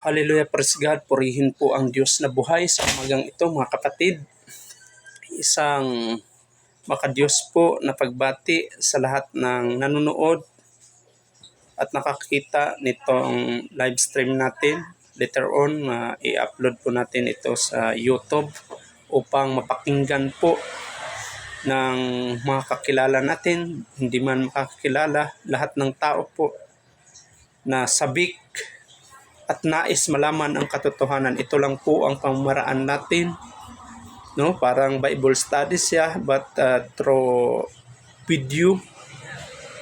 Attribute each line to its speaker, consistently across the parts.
Speaker 1: Hallelujah, praise God. Purihin po ang Diyos na buhay sa umagang ito, mga kapatid. Isang makadiyos po na pagbati sa lahat ng nanonood at nakakita nitong live stream natin. Later on, i-upload po natin ito sa YouTube upang mapakinggan po ng mga kakilala natin, hindi man makakilala, lahat ng tao po na sabik at nais malaman ang katotohanan. Ito lang po ang pamamaraan natin, no? Parang Bible studies siya, but through video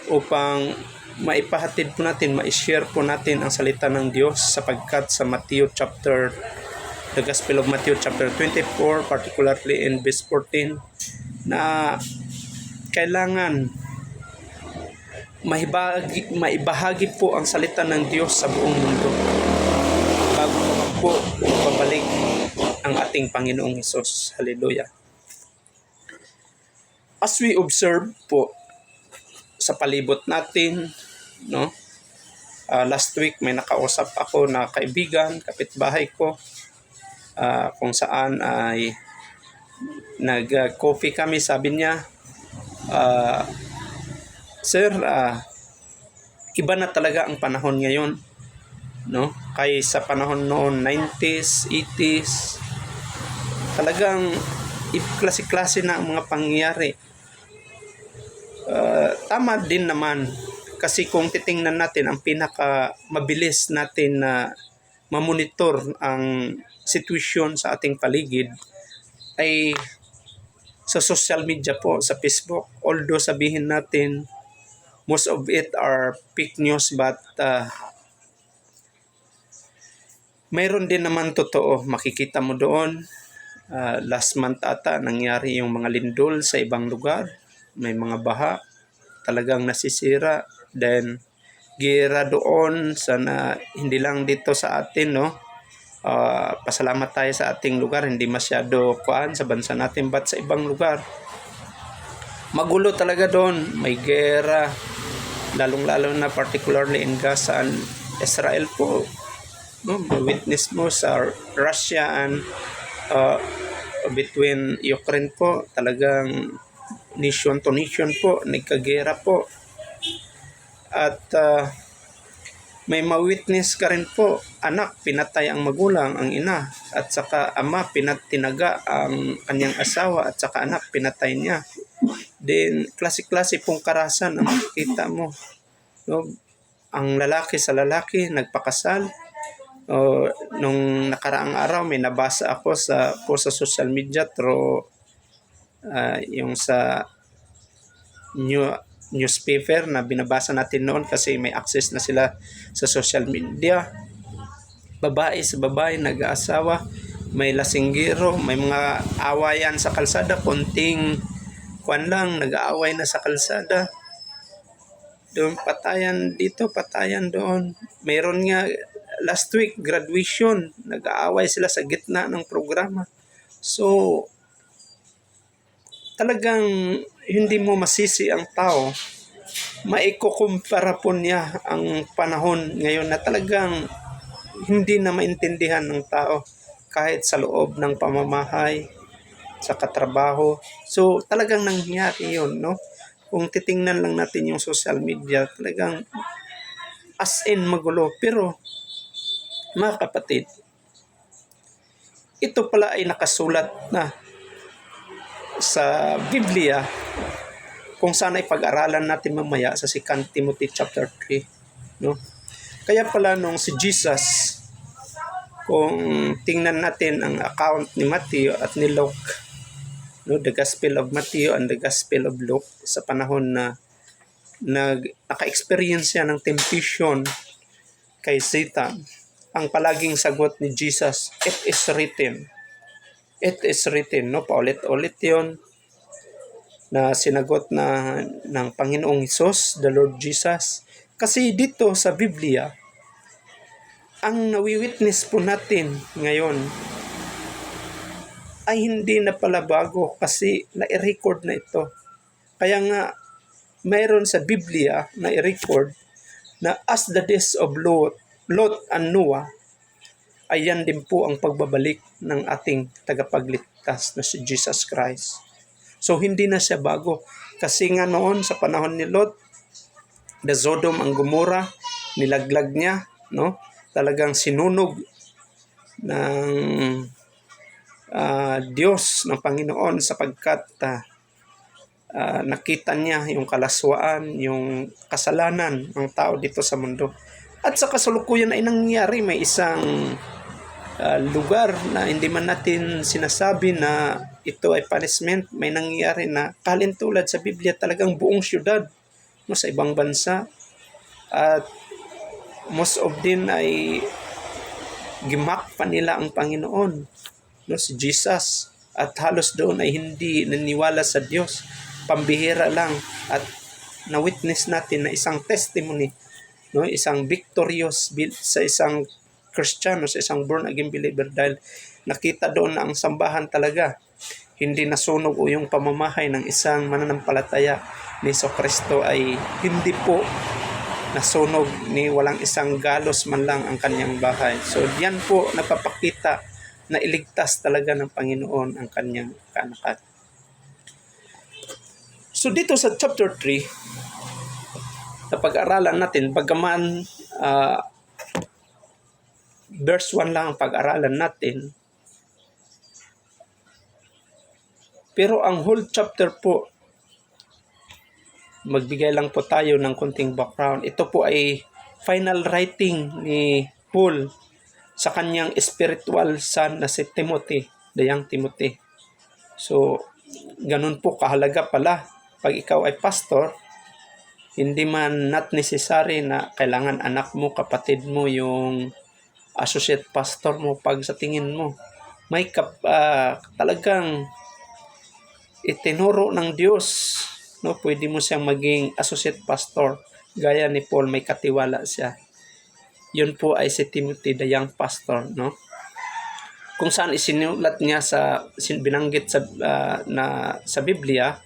Speaker 1: upang maipahatid po natin, ma-share po natin ang salita ng Diyos, sapagkat sa the Gospel of Matthew chapter 24, particularly in verse 14, na kailangan maibahagi po ang salita ng Diyos sa buong mundo bago naman po babalik ang ating Panginoong Hesus. Hallelujah. As we observe po sa palibot natin, no? Last week may nakausap ako na kaibigan, kapitbahay ko, kung saan ay nag-coffee kami. Sabi niya, Sir, iba na talaga ang panahon ngayon, no? Kaysa panahon noon, 90s, 80s, talagang klase-klase na ang mga pangyayari. Tama din naman, kasi kung titingnan natin, ang pinaka mabilis natin na mamonitor ang sitwasyon sa ating paligid ay sa social media po, sa Facebook. Although sabihin natin, most of it are fake news, but mayroon din naman totoo. Makikita mo doon, last month ata, nangyari yung mga lindol sa ibang lugar. May mga baha, talagang nasisira. Then, gira doon, sana hindi lang dito sa atin, no? Pasalamat tayo sa ating lugar, hindi masyado kuan sa bansa natin, but sa ibang lugar, magulo talaga doon. May gera, lalong-lalo na particularly in Gaza and Israel po, no? Witness mo sa Russia and between Ukraine po, talagang nation to nation po, nagkagera po. At may ma-witness ka rin po, anak pinatay ang magulang, ang ina, at saka ama pinatinaga ang kanyang asawa, at saka anak pinatay niya. Then klase-klase pong karahasan ang makikita mo, no? Ang lalaki sa lalaki nagpakasal. Nung nakaraang araw may nabasa ako sa social media through yung sa newspaper na binabasa natin noon kasi may access na sila sa social media. Babae sa babae, nag-aasawa, may lasinggero, may mga awayan sa kalsada, konting kwan lang, nag-aaway na sa kalsada. Doon patayan dito, patayan doon. Mayroon nga last week graduation, nag-aaway sila sa gitna ng programa. So talagang hindi mo masisi ang tao. Maikukumpara po niya ang panahon ngayon na talagang hindi na maintindihan ng tao kahit sa loob ng pamamahay, sa katrabaho. So talagang nangyari yun, no? Kung titingnan lang natin yung social media, talagang as in magulo. Pero mga kapatid, ito pala ay nakasulat na sa Biblia, kung saan ay pag-aralan natin mamaya sa 2 Timothy chapter 3, no? Kaya pala nung si Jesus, kung tingnan natin ang account ni Matthew at ni Luke, no, the Gospel of Matthew and the Gospel of Luke, sa panahon na naka-experience siya ng temptation kay Satan, ang palaging sagot ni Jesus, it is written. It is written, no? Paulit-ulit yun na sinagot na ng Panginoong Hesus, the Lord Jesus. Kasi dito sa Biblia, ang nawi-witness po natin ngayon ay hindi na pala bago, kasi na-record na ito. Kaya nga, mayroon sa Biblia na i-record na as the days of Lot and Noah, ayan din po ang pagbabalik ng ating tagapagligtas na si Jesus Christ. So hindi na siya bago. Kasi nga noon sa panahon ni Lot, the Sodom ang Gomorrah, nilaglag niya, no? Talagang sinunog ng Diyos, ng Panginoon, sapagkat nakita niya yung kalaswaan, yung kasalanan ng tao dito sa mundo. At sa kasalukuyan ay nangyari, may isang lugar na hindi man natin sinasabi na ito ay punishment. May nangyari na kalintulad sa Biblia, talagang buong syudad, no, sa ibang bansa. At most of din ay gimak pa nila ang Panginoon, no, si Jesus. At halos doon ay hindi naniwala sa Diyos. Pambihira lang. At na-witness natin na isang testimony, no, isang victorious sa isang Christian, sa isang born-again believer, dahil nakita doon na ang sambahan talaga hindi nasunog, o yung pamamahay ng isang mananampalataya ni Jesucristo ay hindi po nasunog, ni walang isang galos man lang ang kanyang bahay. So yan po napapakita na iligtas talaga ng Panginoon ang kanyang kaanak. So dito sa chapter 3, na pag-aralan natin, bagaman verse 1 lang ang pag-aralan natin, pero ang whole chapter po, magbigay lang po tayo ng konting background. Ito po ay final writing ni Paul sa kanyang spiritual son na si Timothy, the young Timothy. So, ganun po kahalaga pala. Pag ikaw ay pastor, hindi man not necessary na kailangan anak mo, kapatid mo, yung associate pastor mo. Pag sa tingin mo, may talagang itinuro ng Diyos, no, pwede mo siyang maging associate pastor. Gaya ni Paul, may katiwala siya. Yun po ay si Timothy, the young pastor, no? Kung saan isinulat niya binanggit sa Biblia,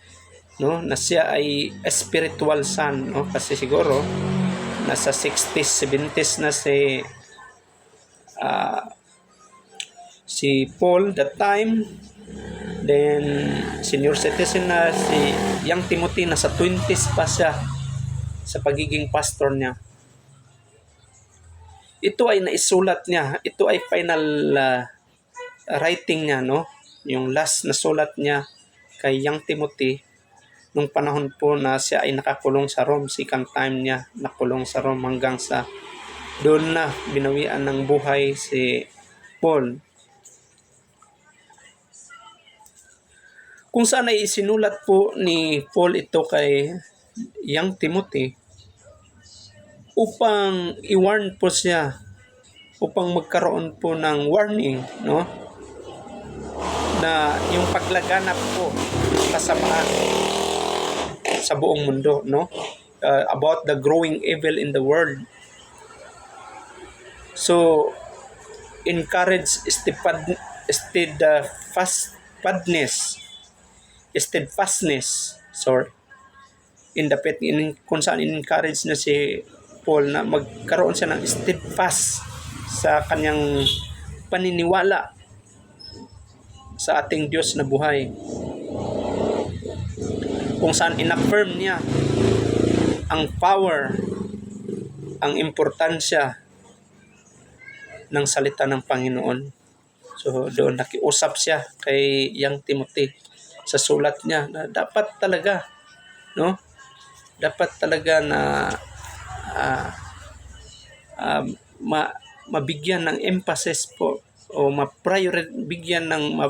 Speaker 1: no, na siya ay spiritual son, no? Kasi siguro nasa 60s, 70s na si Paul that time. Then senior citizen na si young Timothy, nasa 20s pa siya sa pagiging pastor niya. Ito ay naisulat niya, ito ay final writing niya, no? Yung last na sulat niya kay young Timothy nung panahon po na siya ay nakakulong sa Rome. Second time niya nakulong sa Rome, hanggang sa doon na binawian ng buhay si Paul. Kung saan ay isinulat po ni Paul ito kay young Timothy upang i-warn po siya, upang magkaroon po ng warning, no, na yung paglaganap po kasamaan sa buong mundo, no, about the growing evil in the world. So encourage steadfastness in the faith, kung saan encourage na si Paul na magkaroon siya ng steadfast sa kanyang paniniwala sa ating Diyos na buhay, kung saan in-affirm niya ang power, ang importansya ng salita ng Panginoon. So doon nakiusap siya kay young Timothy sa sulat niya na dapat talaga, no, dapat talaga na mabigyan ng emphasis po, o bigyan ng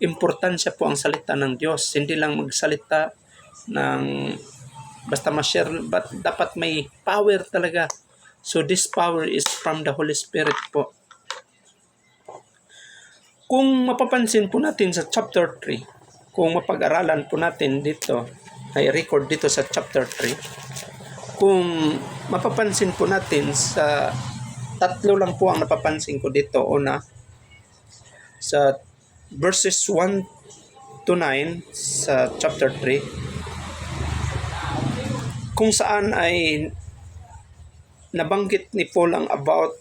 Speaker 1: importansya po ang salita ng Diyos. Hindi lang magsalita ng basta ma-share, but dapat may power talaga. So this power is from the Holy Spirit po. Kung mapapansin po natin sa chapter 3, kung mapag-aralan po natin dito, ay record dito sa chapter 3, kung mapapansin po natin, sa tatlo lang po ang napapansin ko dito. Una, sa verses 1 to 9 sa chapter 3, kung saan ay nabanggit ni Paul ang about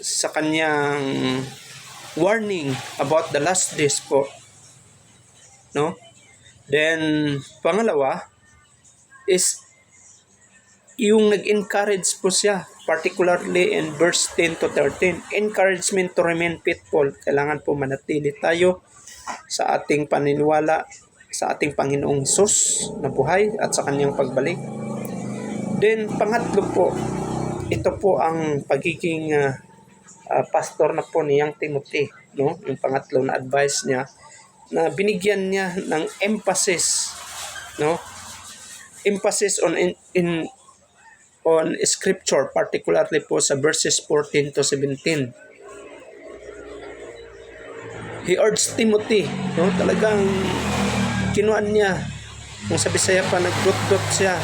Speaker 1: sa kanyang warning about the last days po. No? Then, pangalawa is yung nag-encourage po siya, particularly in verse 10 to 13. Encouragement to remain faithful. Kailangan po manatili tayo sa ating paniniwala sa ating Panginoong Hesus na buhay at sa kanyang pagbalik. Then, pangatlo po, ito po ang pagiging pastor na po niyang Timothy. No? Yung pangatlo na advice niya, na binigyan niya ng emphasis, no? Emphasis on scripture, particularly po sa verses 14 to 17. He urged Timothy, no? Talagang kinuan niya, kung sa Bisaya pa nagdot-dot siya,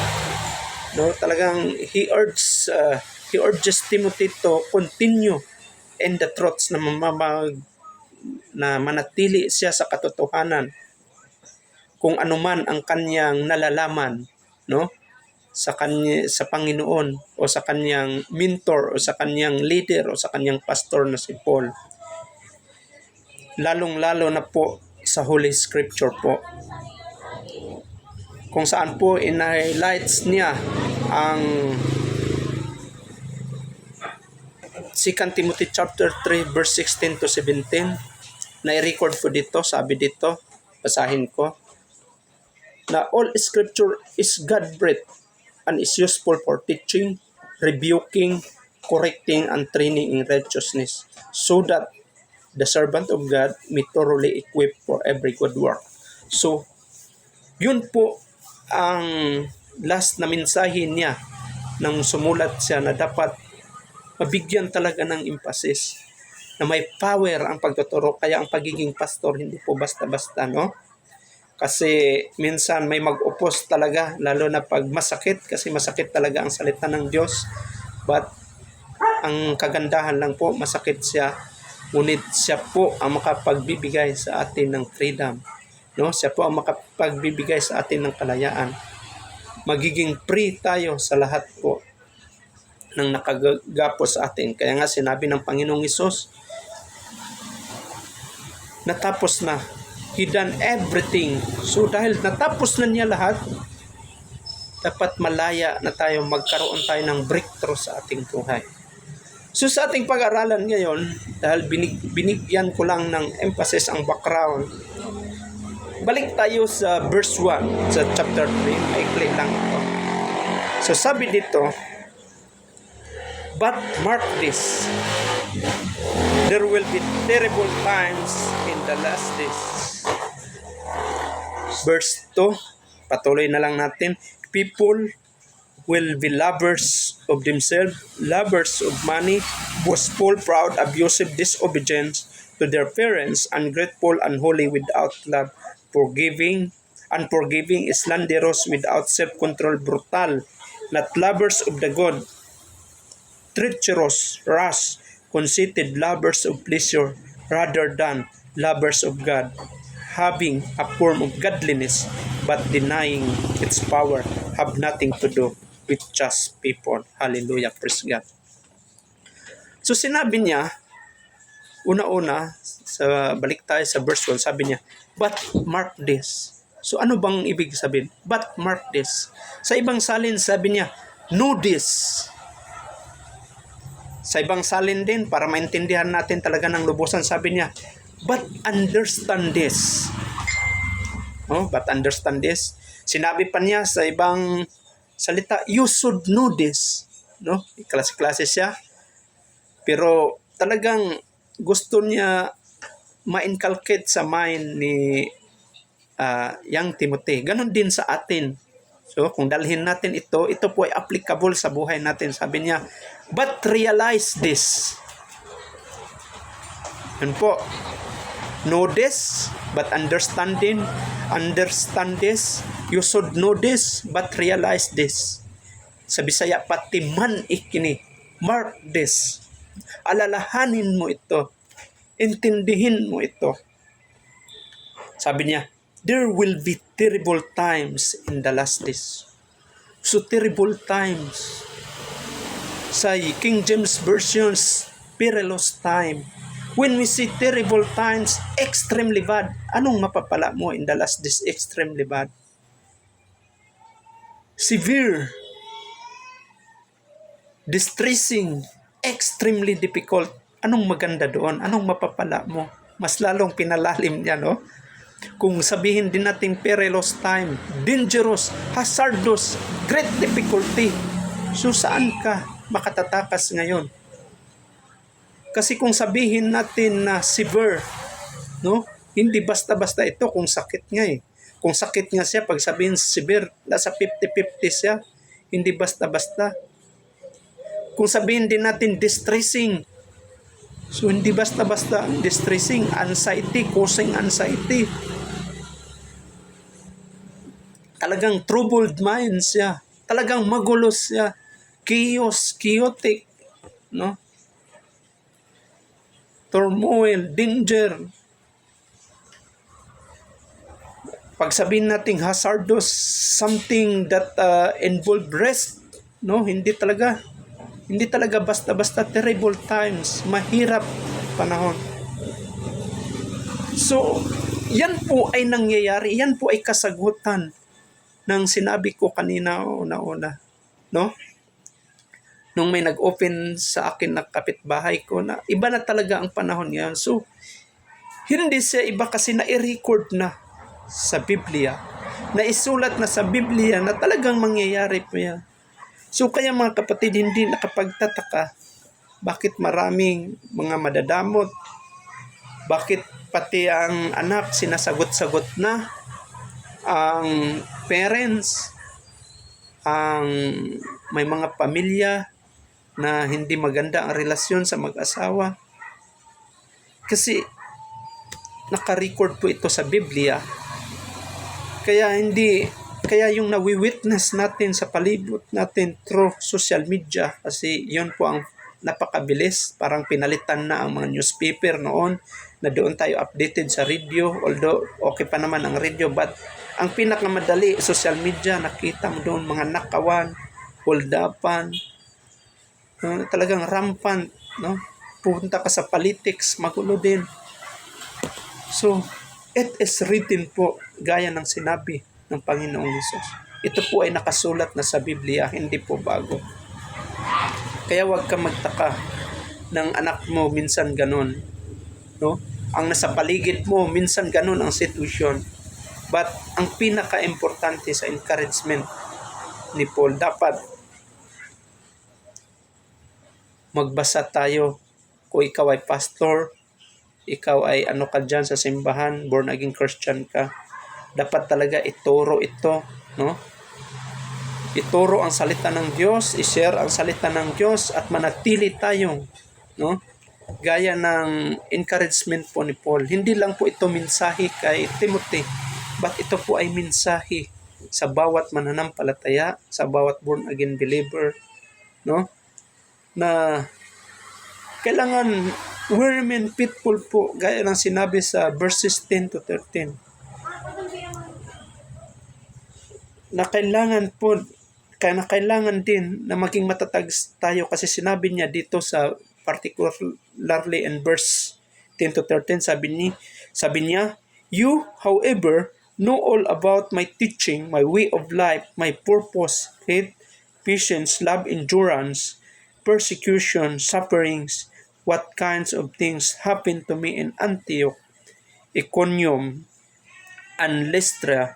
Speaker 1: no? Talagang he urges Timothy to continue in the truths na manatili siya sa katotohanan kung anuman ang kanyang nalalaman, no, sa Panginoon o sa kanyang mentor o sa kanyang leader o sa kanyang pastor na si Paul, lalong-lalo na po sa Holy Scripture po, kung saan po in-highlights niya ang 2 Timothy chapter 3 verse 16 to 17. Na-record po dito, sabi dito, basahin ko, na all scripture is God-breathed and is useful for teaching, rebuking, correcting, and training in righteousness, so that the servant of God may thoroughly equipped for every good work. So, yun po ang last na mensahe niya nang sumulat siya na dapat mabigyan talaga ng emphasis na may power ang pagtuturo. Kaya ang pagiging pastor hindi po basta-basta, no? Kasi minsan may mag-opos talaga, lalo na pag masakit, kasi masakit talaga ang salita ng Diyos. But ang kagandahan lang po, masakit siya, ngunit siya po ang makapagbibigay sa atin ng freedom, no? Siya po ang makapagbibigay sa atin ng kalayaan. Magiging free tayo sa lahat po ng nakagapo sa atin. Kaya nga sinabi ng Panginoong Hesus, natapos na. He done everything. So dahil natapos na niya lahat, dapat malaya na tayo, magkaroon tayo ng breakthrough sa ating buhay. So sa ating pag-aralan ngayon, dahil binigyan ko lang ng emphasis ang background, balik tayo sa verse 1 sa chapter 3. Maikli lang ito. So sabi dito, but mark this, there will be terrible times in the last days. Verse 2, patuloy na lang natin. People will be lovers of themselves, lovers of money, boastful, proud, abusive, disobedient to their parents, ungrateful, unholy, without love, unforgiving, slanderous, without self-control, brutal, not lovers of the good, treacherous, rash, conceited, lovers of pleasure rather than lovers of God, having a form of godliness but denying its power, have nothing to do with just people. Hallelujah, praise God. So sinabi niya, una-una, balik tayo sa verse 1, sabi niya, but mark this. So ano bang ibig sabihin? But mark this. Sa ibang salin, sabi niya, know this. Sa ibang salin din, para maintindihan natin talaga ng lubusan, sabi niya, but understand this. Oh, but understand this. Sinabi pa niya sa ibang salita, you should know this. No? Klase-klase siya. Pero talagang gusto niya ma-inculcate sa mind ni young Timothy. Ganon din sa atin. So, kung dalhin natin ito po ay applicable sa buhay natin. Sabi niya, but realize this. Yun po. Know this, but understand this. You should know this, but realize this. Sa Bisaya, patiman ikini. Mark this. Alalahanin mo ito. Intindihin mo ito. Sabi niya, there will be terrible times in the last days. So terrible times. Sa King James versions, perilous time. When we see terrible times, extremely bad, anong mapapala mo in the last days? Extremely bad. Severe, distressing, extremely difficult. Anong maganda doon? Anong mapapala mo? Mas lalong pinalalim niya, no? Kung sabihin din natin perilous time, dangerous, hazardous, great difficulty. So saan ka makatatakas ngayon? Kasi kung sabihin natin na severe, no? Hindi basta-basta ito kung sakit nga eh. Kung sakit nga siya, pag sabihin severe, nasa 50-50 siya. Hindi basta-basta. Kung sabihin din natin distressing, so hindi basta-basta distressing, anxiety, causing anxiety. Talagang troubled mind siya. Talagang magulo siya. Chaos, chaotic, no? Turmoil, danger. Pag sabihin natin hazardous, something that involve risk, no? Hindi talaga basta-basta. Terrible times, mahirap panahon. So, yan po ay nangyayari, yan po ay kasagutan ng sinabi ko kanina una-una, no? Nung may nag-open sa akin na kapitbahay ko na iba na talaga ang panahon ngayon. So, hindi siya iba kasi na-i-record na sa Biblia, naisulat na sa Biblia na talagang mangyayari po yan. So, kaya mga kapatid, hindi nakapagtataka bakit maraming mga madadamot, bakit pati ang anak sinasagot-sagot na, ang parents, ang may mga pamilya na hindi maganda ang relasyon sa mag-asawa. Kasi naka-record po ito sa Biblia. Kaya yung nawi-witness natin sa palibot natin through social media, kasi yun po ang napakabilis. Parang pinalitan na ang mga newspaper noon na doon tayo updated sa radio, although okay pa naman ang radio, but ang pinakamadali, social media, nakita mo doon mga nakawan, holdapan, talagang rampant, no? Pupunta ka sa politics, magulo din. So, it is written po, gaya ng sinabi ng Panginoong Hesus. Ito po ay nakasulat na sa Biblia, hindi po bago. Kaya huwag ka magtaka ng anak mo minsan ganon, no? Ang nasa paligid mo, minsan ganon ang sitwasyon. But ang pinaka-importante sa encouragement ni Paul, dapat magbasa tayo. Kung ikaw ay pastor, ikaw ay ano ka dyan sa simbahan, born again Christian ka, dapat talaga ituro ito, no? Ituro ang salita ng Diyos, i-share ang salita ng Diyos, at manatili tayong, no? Gaya ng encouragement po ni Paul. Hindi lang po ito mensahe kay Timothy, but ito po ay mensahe sa bawat mananampalataya, sa bawat born again believer, no? Na kailangan remain faithful po, gaya ng sinabi sa verses 10 to 13. Na kailangan din na maging matatag tayo, kasi sinabi niya dito sa particularly in verse 10 to 13, sabi niya, you, however, know all about my teaching, my way of life, my purpose, faith, patience, love, endurance, persecution, sufferings, what kinds of things happened to me in Antioch, Iconium, and Lystra,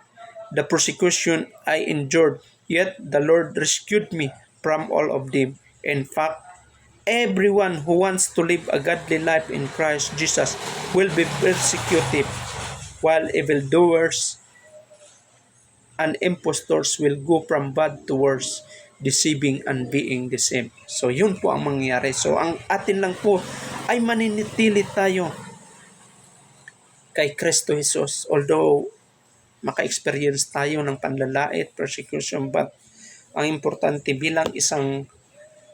Speaker 1: the persecution I endured, yet the Lord rescued me from all of them. In fact, everyone who wants to live a godly life in Christ Jesus will be persecuted, while evildoers and impostors will go from bad to worse, deceiving and being deceived. So, yun po ang mangyayari. So, ang atin lang po ay maninitili tayo kay Kristo Jesus. Although, maka-experience tayo ng panlalait, persecution, but ang importante bilang isang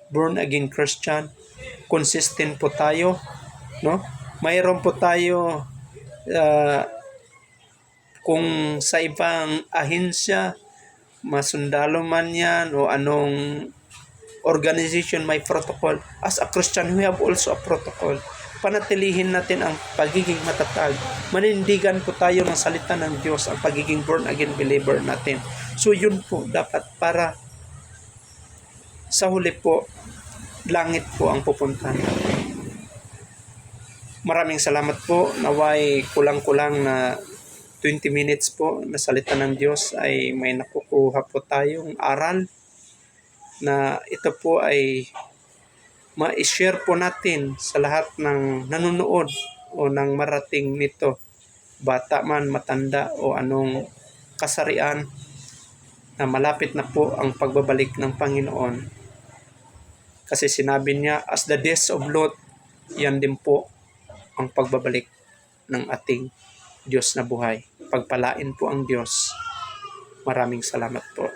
Speaker 1: born-again Christian, consistent po tayo, no? Mayroon po tayo, kung sa ibang ahensya, masundalo man yan o anong organization may protocol. As a Christian, we have also a protocol. Panatilihin natin ang pagiging matatag. Manindigan po tayo ng salita ng Diyos, ang pagiging born again believer natin. So yun po dapat para sa huli po, langit po ang pupuntahan natin. Maraming salamat po. Naway kulang-kulang na 20 minutes po na salita ng Diyos ay may nakukuha po tayong aral na ito po ay ma-share po natin sa lahat ng nanonood o ng marating nito. Bata man, matanda o anong kasarian na malapit na po ang pagbabalik ng Panginoon. Kasi sinabi niya, as the days of Lot, yan din po ang pagbabalik ng ating Diyos na buhay. Pagpalain po ang Diyos. Maraming salamat po.